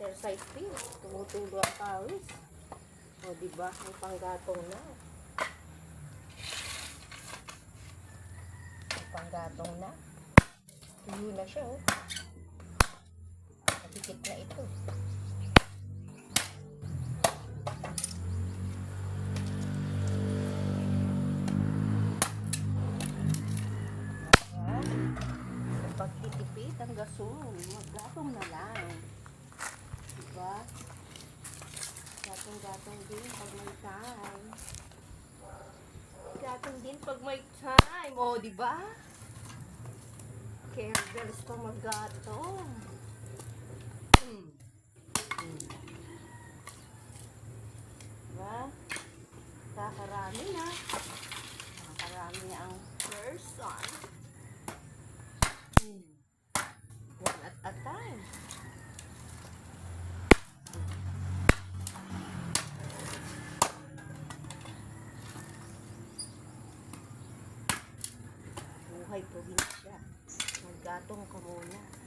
exercise din. Tumutulo ang pawis. O, diba? May panggatong na. May panggatong na. Tuyo na siya, oh. Nakikit na ito. Pagtitipid ang gasol, maggatong na lang. Diba? Gatong-gatong din pag may time. Gatong din pag may time. O, diba? Careful pa maggatong. Diba? Kakarami na. Kakarami na ang person. One at a time. Buhay probinsya. Maggatong ka muna.